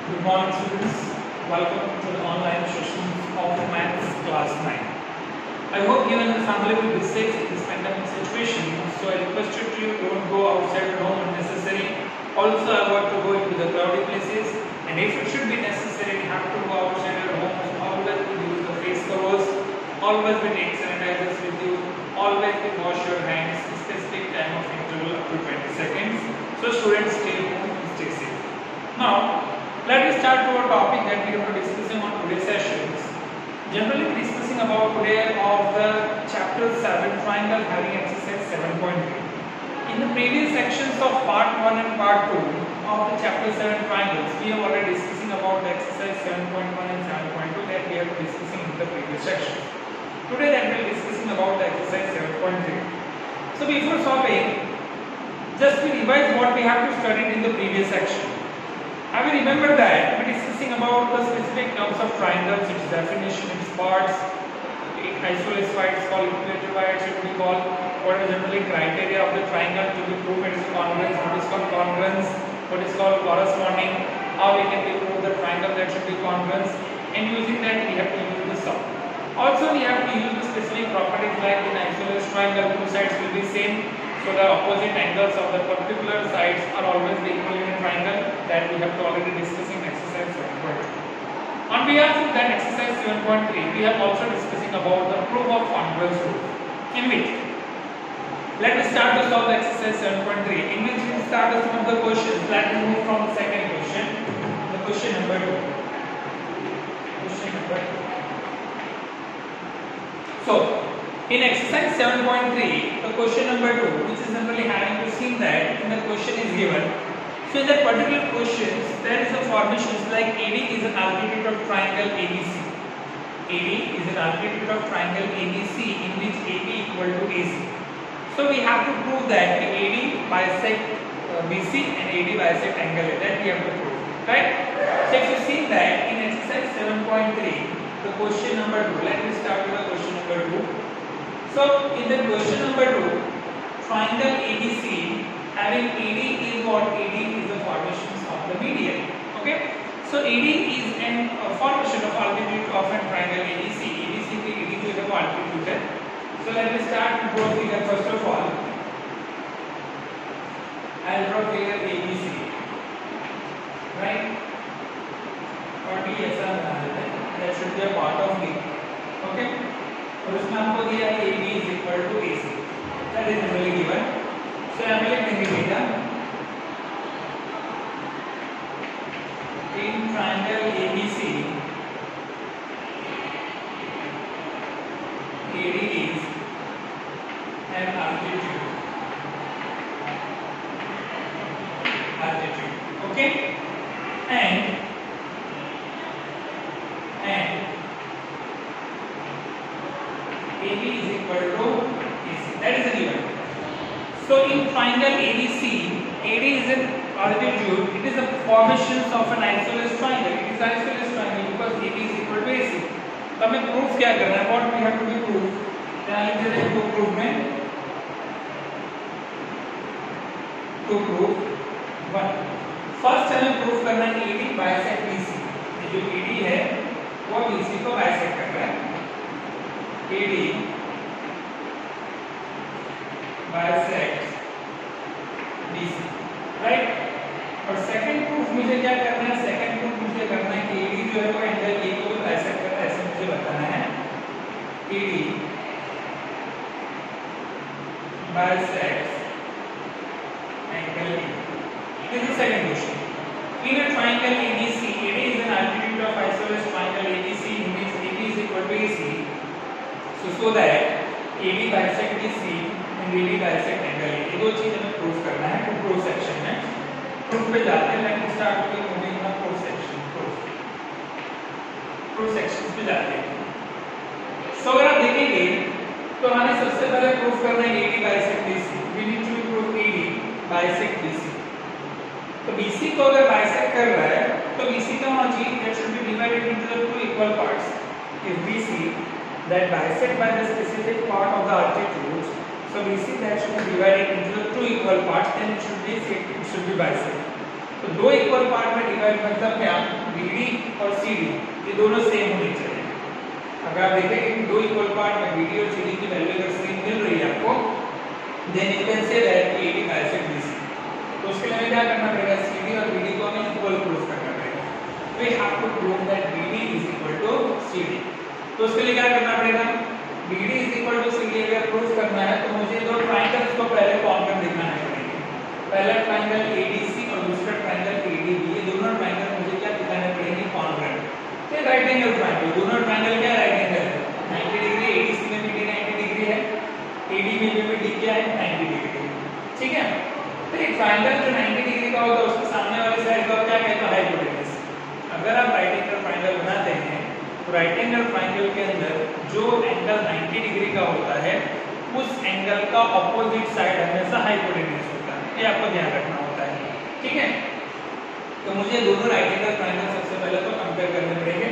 Good morning, students. Welcome to the online session of Maths Class 9. I hope you and the family will be safe in this pandemic situation. So I request you don't go outside the home unnecessarily. Also, avoid to go into the crowded places. And if it should be necessary, you have to go outside your home. Always use the face covers. Always take sanitizers with you. Always wash your hands. Specific time of interval up to 20 seconds. So students stay home and stay safe. Now, let us start to our topic that we are discussing on today's sessions. Generally discussing about today of the chapter 7 triangle having exercise 7.3. In the previous sections of part 1 and part 2 of the chapter 7 triangles, we are already discussing about the exercise 7.1 and 7.2 that we are discussing in the previous section. Today that we are discussing about the exercise 7.3. So before solving, just to revise what we have to study in the previous section. I will remember that we are discussing about the specific terms of triangles, its definition, its parts, isosceles why it's called, equilateral why it should be called, what is generally criteria of the triangle to be proved, it is congruence, what is called congruence, what is called corresponding, how we can prove the triangle that should be congruence, and using that we have to use the sum. Also we have to use the specific properties like in isosceles triangle, two sides will be same. So the opposite angles of the particular sides are always equal in a triangle that we have to already discuss in exercise 7.3. On behalf of that exercise 7.3, we are also discussing about the proof of congruence rule. In which, let us start to solve the exercise 7.3. In which we start with some of the questions. Let us move from the second question, the question number 2. Question number 2. So, in exercise 7.3, the question number 2, which is simply having to see that in the question is given. So in that particular question, there is a formation like AD is an altitude of triangle ABC. AD is an altitude of triangle ABC in which AB equal to AC. So we have to prove that AD bisect BC and AD bisect angle A. That we have to prove, right? So if you see that in exercise 7.3, the question number 2, let me start with the question number 2. So in the question number 2, triangle ABC having AD is what? AD is the formation of the median. Okay. So AD is a formation of altitude of a triangle ABC. ABC के AD जो है वो altitude है. So let me start to draw figure first of all. I'll draw figure ABC. Right? और D ऐसा बना देते हैं. That should be a part of D. Okay. और उसमें आपको दिया है AB is equal to AC. That is generally given. So I will make the data. In triangle ABC, AD is an altitude. Okay, and AB is equal to AC. That is a given. So in triangle ABC, AD is an altitude. It is a formation of an isosceles triangle. It is isosceles triangle because AB is equal to AC. तो हमें proof क्या करना है? What we have to be proof? लिख देते हैं to proof में to proof 1. First हमें प्रूफ करना है AD bisect BC. ये जो AD है वो BC को bisect कर रहा है. AD bisect BC, right? और सेकंड प्रूफ मुझे क्या करना है? सेकंड प्रूफ मुझे करना है कि AD जो है वो एंगल A को bisect कर रहा है, ऐसे मुझे बताना है. AD bisect angle A. This is the second question. In a triangle ABC, AD is an altitude of isosceles triangle ABC in which AB is equal to AC. So that AB bisect BC and AD bisect angle A. ये दो चीज हमें proof करना है. तो proof section में proof पे जाते हैं. Let us start with moving the proof section. Proof sections पे जाते हैं. सो अगर आप देखेंगे तो हमें सबसे पहले प्रूफ करना है AD bisect BC. We need to prove AD bisect BC. तो BC को अगर bisect कर रहा है तो BC का होना चाहिए that should be divided into the two equal parts. If BC that bisect by the specific part of the altitude, so BC that should be divided into the two equal parts, then it should be bisect. तो तो दो equal part में divide मतलब क्या, BD और CD ये दोनों same होने चाहिए। अगर आप देखें कि दो इक्वल पार्ट में BD और CD की वैल्यू अगर सेम मिल रही है आपको, then you can say that AD bisect BC। तो उसके लिए हमें क्या करना पड़ेगा, CD और BD को हमें इक्वल प्रूफ करना पड़ेगा। We have to prove that BD is equal to CD। तो उसके लिए क्या करना पड़ेगा, BD is equal to CD अगर प्रूफ करना है तो मुझे दो ट्रायंगल्स को पहले कॉन्ग्रुएंट दिखाने पड़ेंगे। पहला ट्रायंगल ADC और दूसरा ट्रायंगल ADB, ये दोनों ट्रायंगल मुझे क्या दिखाने पड़ेंगे, कॉन्ग्रुएंट। ये राइट एंगल ट्रायंगल, दोनों ट्रायंगल क्या राइट एंगल है, 90 डिग्री, ADC में भी 90 डिग्री है, ADB में भी क्या है 90 डिग्री है, ठीक है। तो एक ट्रायंगल जो 90 डिग्री का होता है उसके सामने वाले साइड को क्या कहते हैं, हाइपोटेन्यूज। अगर आप राइट एंगल ट्रायंगल बनाते हैं तो राइट एंगल ट्रायंगल के अंदर जो एंगल 90 डिग्री का होता है उस एंगल का ऑपोजिट साइड हमेशा हाइपोटेन्यूज होता है, ये आपको ध्यान रखना होता है, ठीक है। तो मुझे दोनों राइट एंगल ट्रायंगल सबसे पहले तो कंपेयर करने पड़ेंगे।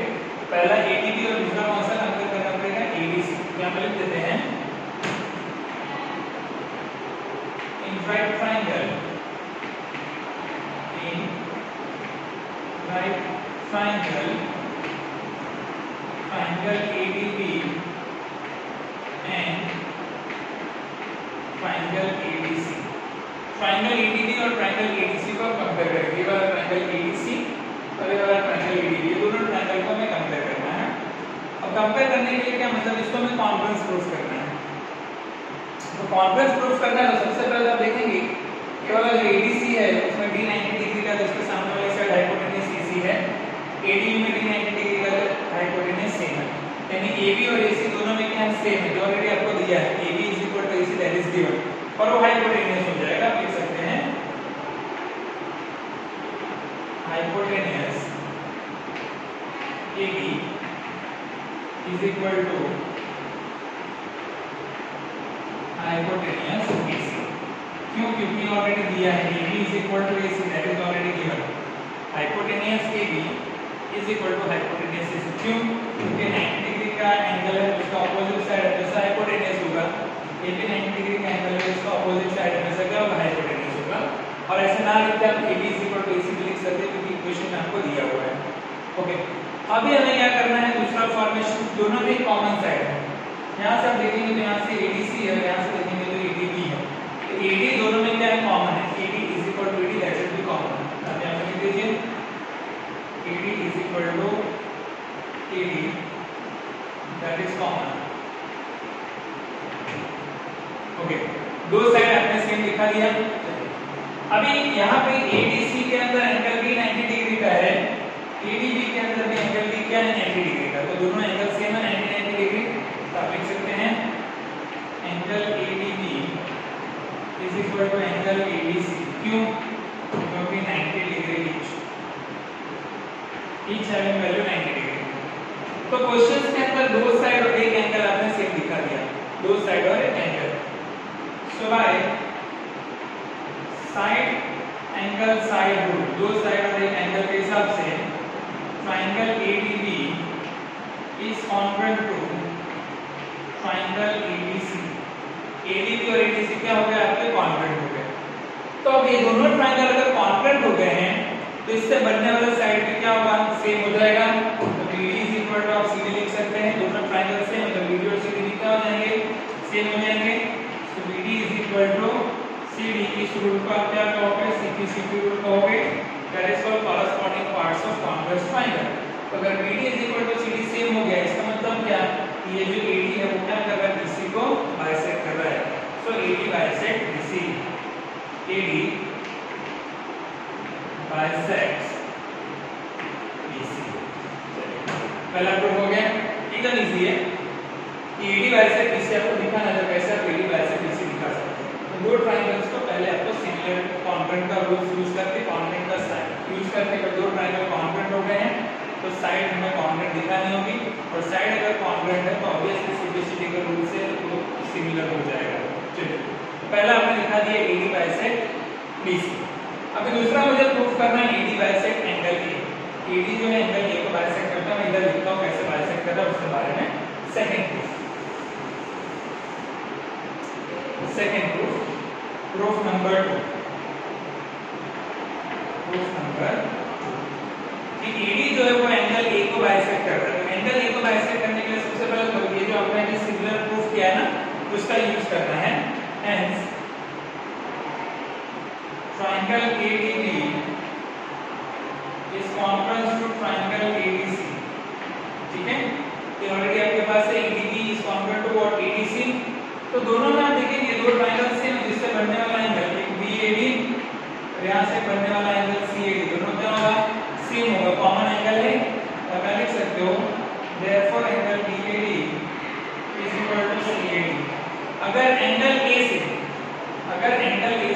पहला ADB और दूसरा कौन सा कंपेयर करना पड़ेगा, ADC। यहाँ पे लिख देते हैं in right triangle, in right triangle, triangle ADB and triangle ADC। Triangle ADB और ट्रायंगल ADC को कंपेयर करेंगे। ये वाला ट्रायंगल ADC और ये वाला ट्रायंगल ADB, ये दोनों ट्रायंगल को हमें कंपेयर करना है। अब कंपेयर करने के लिए क्या मतलब, इसको हमें कॉन्ग्रुएंस प्रूफ करना है। तो कॉन्ग्रुएंस प्रूफ करना है तो सबसे पहले आप देखेंगे ये वाला जो ADC है उसमें D 90 डिग्री का, तो उसके सामने वाले साइड हाइपोटेन्यूज CC है, ADB में D 90 डिग्री का हाइपोटेन्यूज सेम है, यानी AB और AC दोनों में क्या सेम है, जो ऑलरेडी आपको दिया है AB is equal to AC that is given, और वो हाइपोटेन्यूज हो जाएगा। आप लिख सकते हैं hypotenuse AB is equal to hypotenuse BC। क्यों, क्योंकि ऑलरेडी दिया है AB is equal to AC that is already given. Hypotenuse AB is equal to hypotenuse AC। क्यों, क्योंकि 90 डिग्री का एंगल है उसका ऑपोजिट साइड हमेशा हाइपोटेन्यूज होगा, ये भी 90 डिग्री का एंगल है उसका ऑपोजिट साइड हमेशा क्या होगा, हाइपोटेन्यूज होगा। और ऐसे ना लिखते आप AB is equal to AC भी लिख सकते हैं क्योंकि इक्वेशन में आपको दिया हुआ है, ओके। अभी हमें क्या करना है, दूसरा फॉर्मेशन, दोनों में कॉमन साइड है। यहाँ से आप देखेंगे तो यहाँ से ADC है, यहाँ से देखेंगे तो ADB है, तो AD दोनों में क्या है, कॉमन है, AD is equal to AD that should be common. अब यहाँ पे लिख दीजिए AD is equal to AD that is common, okay. दो साइड आपने सेम दिखा दिया। अभी यहाँ पे ADC के अंदर एंगल भी 90 डिग्री का है, ADB के अंदर भी एंगल भी क्या है 90 डिग्री का, तो दोनों एंगल सेम है 90 डिग्री। तो आप लिख सकते हैं angle ADB is equal to angle ADC। क्यों, क्योंकि 90 degree each having value 90 degree. तो क्वेश्चंस के अंदर दो साइड और एक एंगल आपने सेम दिखा दिया, दो साइड और एक angle. So by side angle side rule, दो साइड और एक एंगल के हिसाब से triangle ADB is congruent to triangle ADC। ADB और ADC क्या हो गए आपके, कॉन्ग्रुएंट हो गए। तो अब ये दोनों ट्रायंगल अगर कॉन्ग्रुएंट हो गए हैं तो इससे बनने वाला साइड भी क्या होगा, सेम हो जाएगा। तो BD इज इक्वल टू आप सीधे लिख सकते हैं, दोनों ट्रायंगल से मतलब BD और CD क्या हो जाएंगे, सेम हो जाएंगे। तो BD is equal to CD, इस रूल को आप क्या कहोगे, CP रूल कहोगे, that is called corresponding parts of convex triangle. तो अगर BD is equal to CD same हो गया, इसका मतलब क्या, ये जो AD है वो क्या कर रहा है, BC को बाइसेक्ट कर रहा है। सो AD bisect BC, AD bisects BC। पहला प्रूफ हो गया, एकदम इजी है। AD बाइसेक्ट BC आपको दिखाना है, कैसे आप AD बाइसेक्ट BC दिखा सकते हैं। तो दो ट्रायंगल्स को पहले आपको सिमिलर कॉन्ग्रुएंट का रूल यूज करके, कॉन्ग्रुएंट का साइड यूज करके, अगर दो ट्रायंगल कॉन्ग्रुएंट हो गए हैं तो साइड हमें कॉन्ग्रुएंट दिखानी होगी, और साइड अगर कॉन्ग्रुएंट है तो ऑब्वियसली सिम्प्लिसिटी के रूल से वो सिमिलर हो जाएगा। चलिए, तो पहला आपने दिखा दिया AD बाइसेक्ट BC। अभी दूसरा मुझे प्रूफ करना है AD bisect angle A। AD जो है एंगल A को बाइसेक्ट करता है, मैं इधर लिखता हूं कैसे बाइसेक्ट कर रहा है उसके बारे में। Second proof, proof number 2। Proof number 2 कि एडी जो है वो एंगल ए को बाइसेक्ट कर रहा है। एंगल ए को बाइसेक्ट करने के लिए सबसे पहले तो ये जो आपने अभी सिमिलर प्रूफ किया है ना उसका यूज करना है। Hence triangle ADB is conference to triangle ADC. ठीक है, ये ऑलरेडी आपके पास है। ADB is conference to what ADC. तो दोनों में आप देखेंगे दो ट्रायंगल सेम है, जिससे बनने वाला एंगल एक बीएडी और यहां से बनने वाला एंगल सीएडी, दोनों क्या होगा सेम होगा, कॉमन एंगल है। अब आप लिख सकते हो therefore angle BAD is equal to CAD. अगर एंगल ए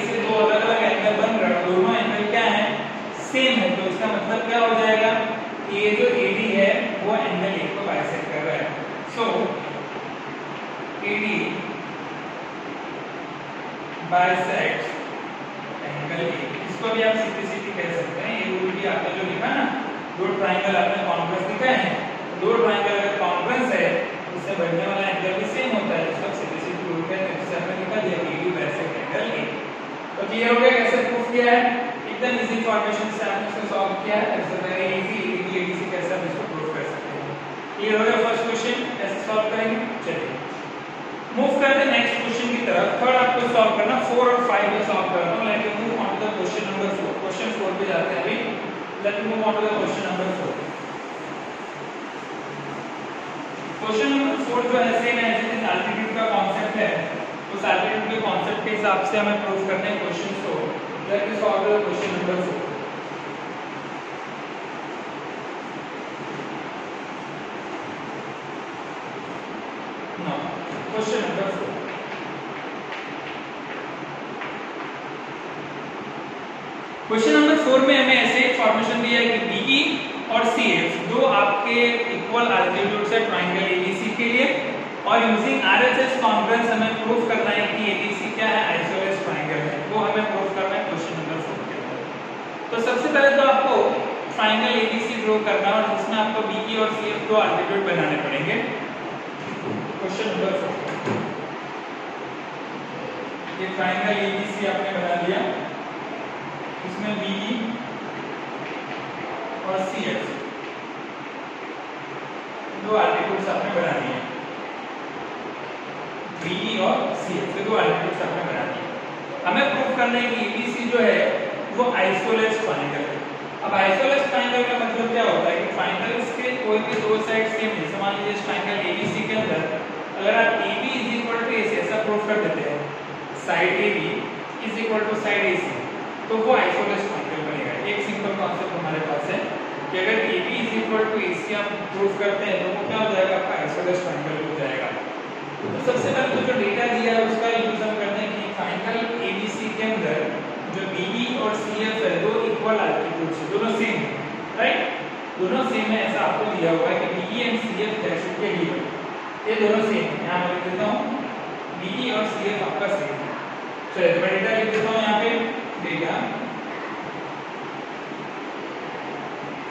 से दो अलग अलग एंगल बन रहे हैं, दोनों एंगल क्या है सेम है, तो इसका मतलब क्या हो जाएगा ये जो एडी है वो एंगल ए को बाइसेक्ट कर रहा है। सो एडी बाइसेक्ट्स एंगल ए। इसको भी आप सीधी कह सकते हैं। ये रूल भी आपने जो लिखा ना, दो ट्रायंगल आपने कॉन्फ्रेंस लिखा है, दो ट्रायंगल अगर कॉन्फ्रेंस है उससे बनने वाला एंगल भी सेम होता है, इसको सीधी रूल कहते हैं। जिससे हमने लिखा दिया एडी बाइसेक्ट एंगल ए। तो क्लियर हो गया कैसे प्रूफ किया है? एकदम इजी फॉर्मेशन से आपने इसको सॉल्व किया है। It's very easy. AD ADC कैसे हम इसको प्रूफ कर सकते हैं। क्लियर हो गया फर्स्ट क्वेश्चन कैसे सॉल्व करेंगे। चलिए मूव करते हैं नेक्स्ट क्वेश्चन की तरफ। थर्ड आपको सॉल्व करना 4 और 5 में सॉल्व करना है। Let me move on to the question number 4। Question 4 पे जाते हैं अभी। Let me move on to the question number 4। Question number 4 जो है सेम है जैसे एल्टीट्यूड का कांसेप्ट है, उस एल्टीट्यूड के कांसेप्ट के हिसाब से हमें प्रूव करने हैं क्वेश्चन को। Let me solve the question number 4। Now question number 4। Question number 4 में हमें ऐसे फॉर्मेशन दिया है कि बीई और सीएफ दो आपके इक्वल एल्टीट्यूड्स है ट्रायंगल एबीसी के लिए, और यूजिंग आरएचएस कॉन्फ्रेंस हमें प्रूफ करना है कि एबीसी क्या है आइसोलेस ट्रायंगल है। वो हमें प्रूफ करना है क्वेश्चन नंबर 4 के अंदर। तो सबसे पहले तो आपको ट्रायंगल एबीसी ड्रॉ करना है और जिसमें आपको बीई और सीएफ दो एल्टीट्यूड बनाने पड़ेंगे। क्वेश्चन नंबर 4 ये ट्रायंगल एबीसी आपने बना दिया, इसमें बीई और सीएफ दो एल्टीट्यूड्स आपने बना दिए। बीई और सीएफ से दो एल्टीट्यूड्स आपने बना दिए। हमें प्रूफ करना है कि एबीसी जो है वो आइसोलेस ट्रायंगल है। अब आइसोलेस ट्रायंगल का मतलब क्या होता है कि ट्रायंगल्स के कोई भी दो साइड सेम है। मान लीजिए इस ट्रायंगल एबीसी के अंदर अगर आप AB is equal to AC ऐसा प्रूफ कर देते हैं, side AB is equal to side AC, तो वो आइसोलेस ट्रायंगल बनेगा। एक सिंपल कॉन्सेप्ट हमारे पास है कि अगर AB is equal to AC आप प्रूफ करते हैं तो वो क्या हो जाएगा आपका आइसोलेस ट्रायंगल हो जाएगा। तो सबसे पहले तो जो डेटा दिया है उसका यूज हम करते हैं कि ट्रायंगल ABC के अंदर जो BE और CF है दो इक्वल एल्टीट्यूड्स है, दोनों सेम है, राइट, दोनों सेम है ऐसा आपको दिया हुआ है कि BE and CF that should be given. ये दोनों सेम है। यहाँ मैं लिख देता हूँ BE और CF आपका सेम है। चलिए तो मैं डेटा लिख देता हूँ यहाँ पे। Data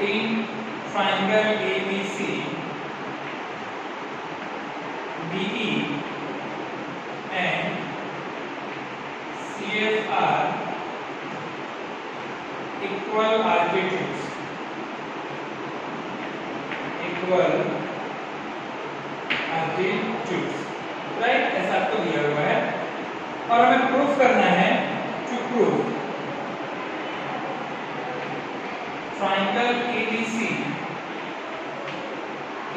in triangle ABC BE and CF are equal altitudes, right, ऐसा आपको दिया हुआ है और हमें प्रूफ करना है to prove triangle ABC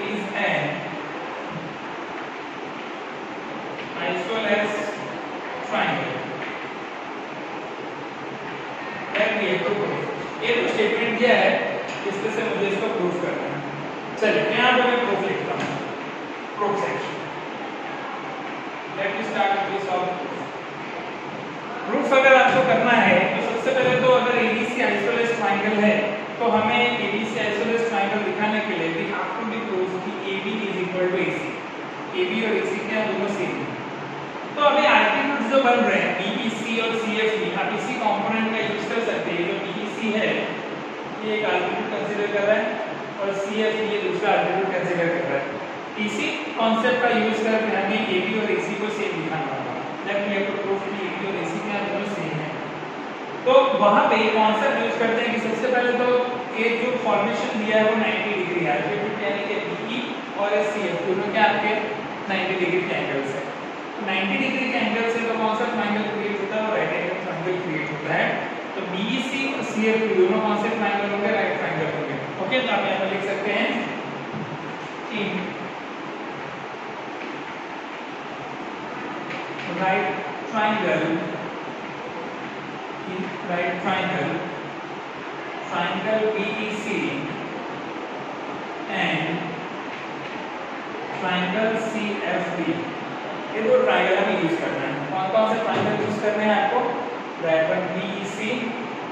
is an isosceles triangle। ये तो स्टेटमेंट दिया है, इसमें से मुझे इसको प्रूफ करना है। चलिए मैं यहाँ पे मैं प्रूफ लिखता हूँ। Proof section. Let me start with solve. Proof अगर आपको करना है तो सबसे पहले तो अगर ABC आइसोलेस ट्रायंगल है तो हमें ABC आइसोलेस ट्रायंगल दिखाने के लिए we have to be prove कि AB is equal to AC। AB और AC क्या दोनों सेम हैं। तो अभी एल्टीट्यूड जो बन रहे हैं BBC और CF, आप इसी कंपोनेंट का यूज कर सकते हैं। जो BBC है ये एक एल्टीट्यूड कंसीडर कर रहा है और CF ये दूसरा एल्टीट्यूड कंसीडर कर रहा है। इसी कॉन्सेप्ट का यूज करके हमें AB और AC को सेम दिखाना होगा। लेट मी प्रूव कि AB और AC क्या दोनों सेम है। तो वहां पे कॉन्सेप्ट यूज करते हैं कि सबसे पहले तो एक जो फॉर्मेशन दिया है वो 90 डिग्री है, यानी कि बीई और सीएफ दोनों के आपके 90 डिग्री के एंगल्स है। 90 डिग्री के एंगल से तो कौन सा ट्रायंगल क्रिएट होता है, राइट एंगल ट्रायंगल क्रिएट होता है। तो बीईसी और सीएफ दोनों कौन से ट्रायंगल होंगे, राइट ट्रायंगल होंगे। ओके, तो आप यहां पर लिख सकते हैं कि right triangle BEC and triangle CFD, ये दो ट्रायंगल हमें यूज करना है। कौन कौन से ट्रायंगल यूज करने हैं आपको, राइट वन BEC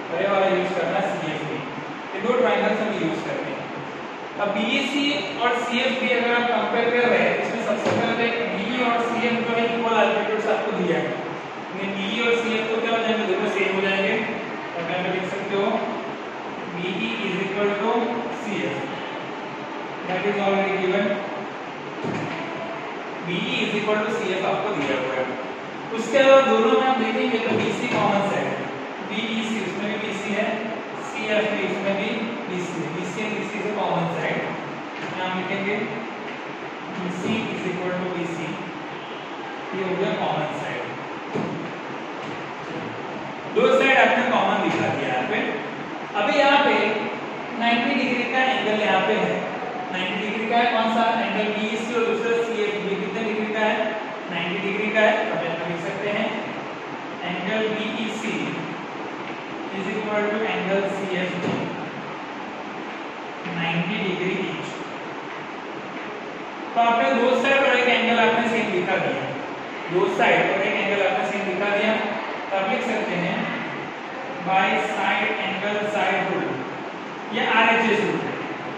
और ये वाला यूज करना है CFD, ये दो ट्रायंगल्स हमें यूज करने हैं। अब BEC और CFD अगर आप कंपेयर कर रहे हैं, इसमें सबसे पहले BE और CF जो है इक्वल एल्टीट्यूड्स आपको दिया है, यानी BE और CF तो क्या हो जाएंगे, दोनों सेम हो जाएंगे। तो आप यहाँ लिख सकते हो BE is equal to CF, that is already given। BE is equal to CF आपको दिया हुआ है। उसके अलावा दोनों में आप देखेंगे तो BC कॉमन साइड है, BEC उसमें भी BC है, CF भी उसमें भी BC है, BC और BC से कॉमन साइड हम लिखेंगे BC is equal to BC, ये हो गया कॉमन साइड। दो साइड आपने कॉमन दिखा दिया यहाँ पे। अभी यहाँ पे 90 डिग्री का एंगल यहाँ पे है, 90 डिग्री का है कौन सा एंगल BEC और दूसरा CFD, कितने डिग्री का है, 90 डिग्री का है। अब यहाँ लिख सकते हैं angle BEC is equal to angle CFD 90 degree each. तो आपने दो साइड और एक एंगल आपने सेम दिखा दिया, दो साइड और एक एंगल आपने सेम दिखा दिया। तो आप लिख सकते हैं bye side angle side rule, ये RHS रूल है।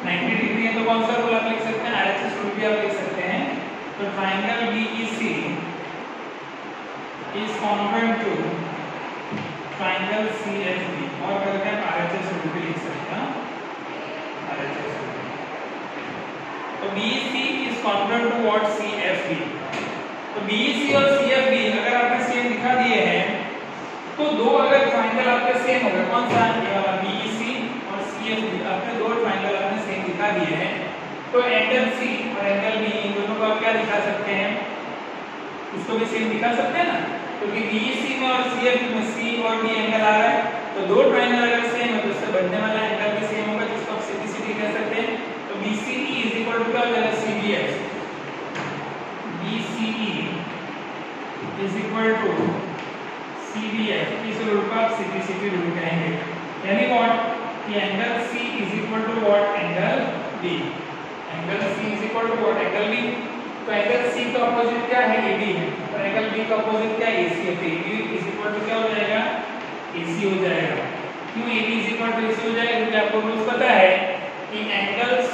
90 डिग्री है तो कौन सा रूल आप लिख सकते हैं, RHS रूल भी आप लिख सकते हैं। तो triangle BEC is congruent to triangle CFD, और करके आप RHS रूल भी लिख सकते हैं, RHS रूल। तो BEC is congruent to what, CFD। तो BEC और CFD अगर आपने सेम दिखा दिए हैं तो दो अगर ट्रायंगल आपके सेम हो गए, कौन सा ये वाला BEC और CFD, आपने दो ट्रायंगल आपने सेम दिखा दिए हैं, तो एंगल C और एंगल B इन दोनों को आप क्या दिखा सकते हैं, उसको भी सेम दिखा सकते हैं ना, क्योंकि BEC में और CFD में C और D एंगल आ रहा है। तो दो ट्रायंगल अगर सेम है तो उससे बनने वाला एंगल भी सेम होगा, जिसको आप सीधी सीधी कह सकते हैं। तो BCE इज इक्वल टू क्या हो जाएगा, CBF। BCE is equal to CBF, इस रूल को आप सीधी रूल कहेंगे, यानी व्हाट, कि angle C is equal to what, angle B। Angle C is equal to what, angle B। तो एंगल C का अपोजिट क्या है, AB है, और एंगल B का अपोजिट क्या है, AC है। तो AB इज इक्वल टू क्या हो जाएगा, AC हो जाएगा। क्यों AB is equal to AC हो जाएगा, क्योंकि आपको रूल पता है कि angles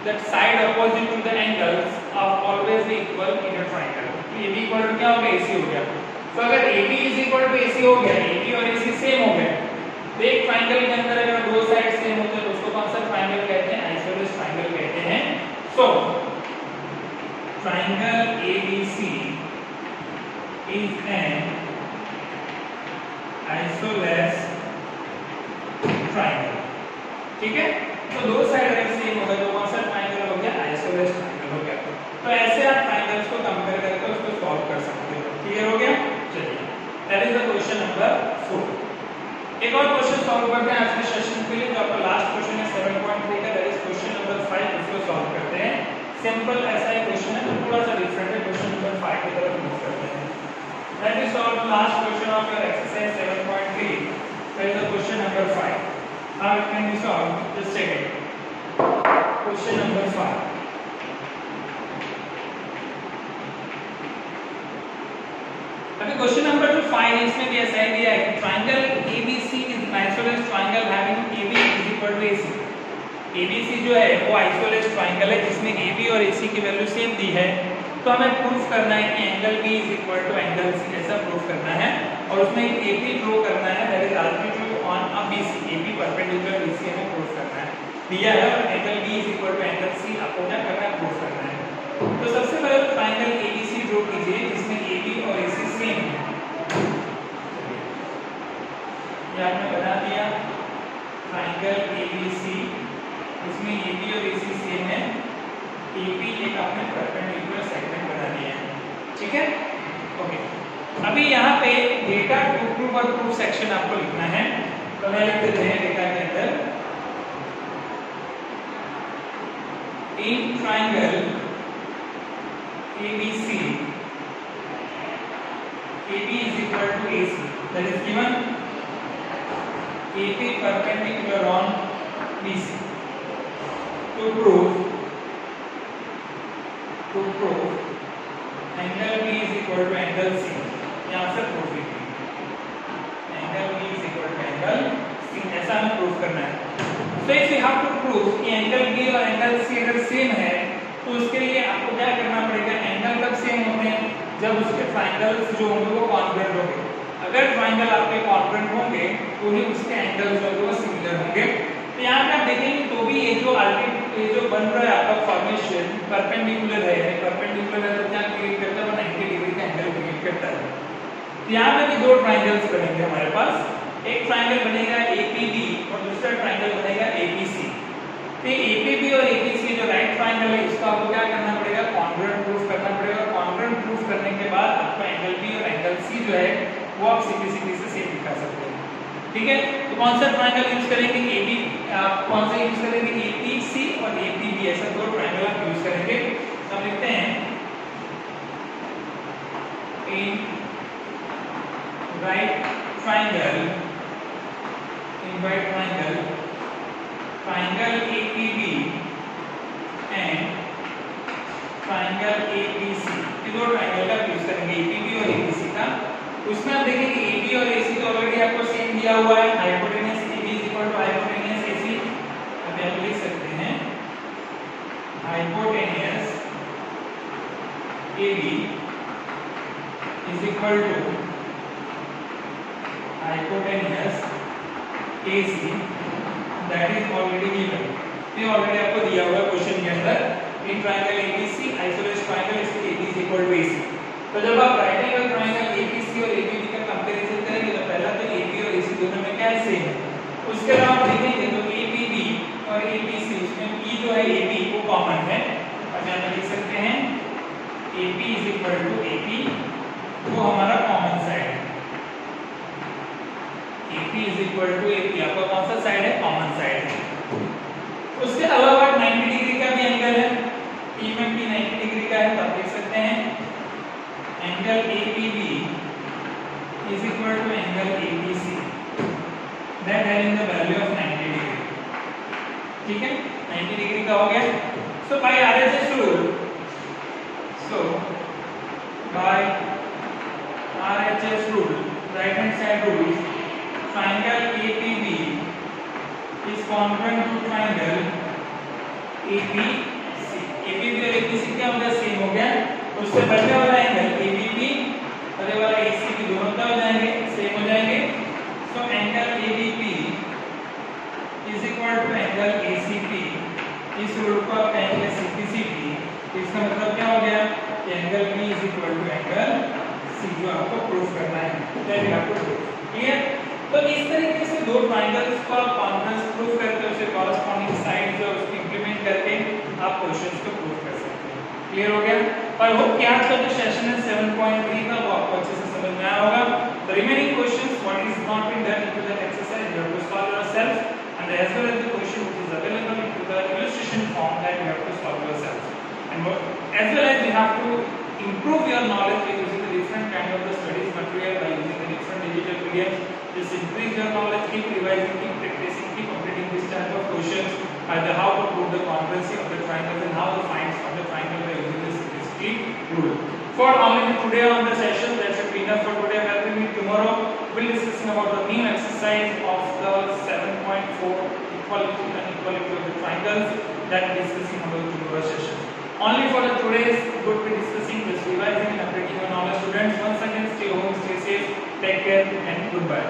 that side opposite to the angles are always equal in a triangle. तो AB इक्वल टू क्या हो गया, AC हो गया। तो अगर AB is equal to AC हो गया, AB और AC सेम हो गए, तो एक ट्रायंगल के अंदर अगर दो साइड सेम होते हैं तो उसको कौन सा ट्रायंगल कहते हैं, आइसोसेलेस ट्रायंगल कहते हैं। So triangle ABC is an isosceles triangle, ठीक है। तो दो साइड अगर सेम हो गए तो कौन सा ट्रायंगल हो गया, आइसोसेलेस ट्रायंगल हो गया। तो ऐसे आप ट्रायंगल्स को कंपेयर करके उसको सॉल्व कर सकते हो, क्लियर हो गया। चलिए, that is the question number 4। एक और क्वेश्चन सॉल्व करते हैं आज के सेशन के लिए, जो आपका लास्ट क्वेश्चन है 7.3 का, दैट इज क्वेश्चन नंबर 5। उसको सॉल्व करते हैं। सिंपल ऐसा ही क्वेश्चन है, तो थोड़ा सा डिफरेंट है। क्वेश्चन नंबर 5 की तरफ मूव करते हैं। That is solve last question of your exercise 7.3, that is the question number 5। How it can be solve, just check it. Question number 5, अभी क्वेश्चन नंबर जो 5 है इसमें भी ऐसा ही दिया है कि triangle ABC is an isosceles triangle having AB is equal to AC। ABC जो है वो आइसोसेलेस ट्रायंगल है जिसमें AB और AC की वैल्यू सेम दी है। तो हमें प्रूफ करना है कि angle B is equal to angle C, ऐसा प्रूफ करना है। और उसमें एक AP ड्रॉ करना है, that is altitude on a BC। AB perpendicular BC हमें प्रूफ करना है, दिया है। और angle B is equal to angle C आपको क्या करना है, प्रूफ करना है। तो सबसे पहले ट्रायंगल ABC ड्रॉ कीजिए जिसमें AB और AC सेम है। ये आपने बना दिया ट्राइंगल ABC, इसमें AB और AC सेम है, AP एक आपने परपेंडिकुलर सेगमेंट बना दिया है, ठीक है। ओके, अभी यहाँ पे डेटा टू प्रूफ और प्रूफ सेक्शन आपको लिखना है, तो मैं लिख देते हैं डेटा के अंदर in triangle ABC AB is equal to AC, that is given AP perpendicular on BC. To prove angle B is equal to angle C, यहाँ से प्रूफ लिखिए angle B is equal to angle C, ऐसा हमें proof करना है। So if you have to prove कि angle B और angle C अगर सेम है तो उसके लिए आपको क्या करना पड़ेगा, एंगल कब सेम होते हैं, जब उसके ट्राइंगल्स जो होंगे वो कॉन्ग्रुएंट होंगे। अगर ट्राइंगल आपके कॉन्ग्रुएंट होंगे तो ही उसके एंगल्स जो होंगे वो सिमिलर होंगे। तो यहाँ पे आप देखेंगे तो भी ये जो बन रहा है आपका फॉर्मेशन परपेंडिकुलर है, परपेंडिकुलर है तो क्या क्रिएट करता है, वो 90 डिग्री का एंगल क्रिएट करता है। तो यहाँ पे भी दो ट्राइंगल्स बनेंगे हमारे पास, एक ट्राइंगल बनेगा APB और दूसरा ट्राइंगल बनेगा APC। तो APB और APC जो राइट ट्राइंगल है इसका आपको क्या करना पड़ेगा, कॉन्ग्रुएंट प्रूफ करना पड़ेगा। कॉन्ग्रुएंट प्रूफ करने के बाद आपका एंगल B और एंगल C जो है वो आप सीधी से सेम दिखा सकते हैं, ठीक है। तो कौन सा ट्राइंगल यूज करेंगे, AB कौन सा यूज करेंगे, APC और APB, ऐसा दो ट्राइंगल आप यूज करेंगे। तो हम लिखते हैं in right triangle triangle APB and triangle APC, ये दो ट्राइंगल का यूज करेंगे APB और APC का। उसमें आप देखेंगे AB और AC तो ऑलरेडी आपको सेम दिया हुआ है, hypotenuse AB is equal to hypotenuse AC। अब आप लिख सकते हैं hypotenuse AB is equal to hypotenuse AC, that is already given, ये ऑलरेडी आपको दिया हुआ है क्वेश्चन के अंदर। In triangle ABC isosceles triangle इसके AB is equal to AC। तो जब आप राइट एंगल ट्राइंगल APC और APB का कंपैरिजन करेंगे तो पहला तो AB और AC दोनों में क्या सेम है, उसके अलावा आप देखेंगे तो APB और APC उसमें P जो है AB वो कॉमन है, अब यहाँ पे लिख सकते हैं AP is equal to AP, वो हमारा कॉमन साइड है। AP is equal to AP, आपका कौन सा साइड है, कॉमन साइड है। उसके अलावा 90 डिग्री का भी एंगल है, P में P 90 डिग्री का है, तो आप देख सकते हैं angle APB is equal to angle APC that having the value of 90 degree, ठीक है, 90 डिग्री का हो गया। So by RHS rule, right hand side rules, triangle APB is congruent to triangle APC। APB और APC क्या हो गया, same हो गया। उससे बचने वाला एंगल ABP और ये वाला ACB दोनों क्या हो जाएंगे, सेम हो जाएंगे। So angle ABP is equal to angle ACP, इस रूल को आप कहेंगे CPCP। इसका मतलब क्या हो गया कि angle B is equal to angle C, जो आपको प्रूफ करना है, that you have to proof, clear. तो इस तरीके से दो ट्रायंगल्स को आप कॉन्फ्रेंस प्रूफ करके उसे कॉरेस्पॉन्डिंग साइड जो उसको इंप्लीमेंट करके आप क्वेश्चंस को प्रूफ कर सकते हैं, क्लियर हो गया। और होप कि आज का जो सेशन है 7.3 का वो आपको अच्छे से समझ में आया होगा। The remaining questions what is not been done into the exercise you have to solve yourself and as well as the question which is available into the illustration form that you have to solve yourself, and as well as you have to improve your knowledge by using the different kind of the studies material, by using the different digital mediums. Just increase your knowledge, keep revising, keep practicing, keep completing this type of questions, either how to prove the congruency of the triangles and how to find of the triangle by using the simplicity rule. For only today on the session, that should be enough for today. We'll meet tomorrow. We'll discuss about the new exercise of the 7.4 equality and inequality of the triangles that we discussing about tomorrow session. Only for the today's would be discussing this revising and updating your knowledge, students. Once again, stay home, stay safe, take care, and goodbye.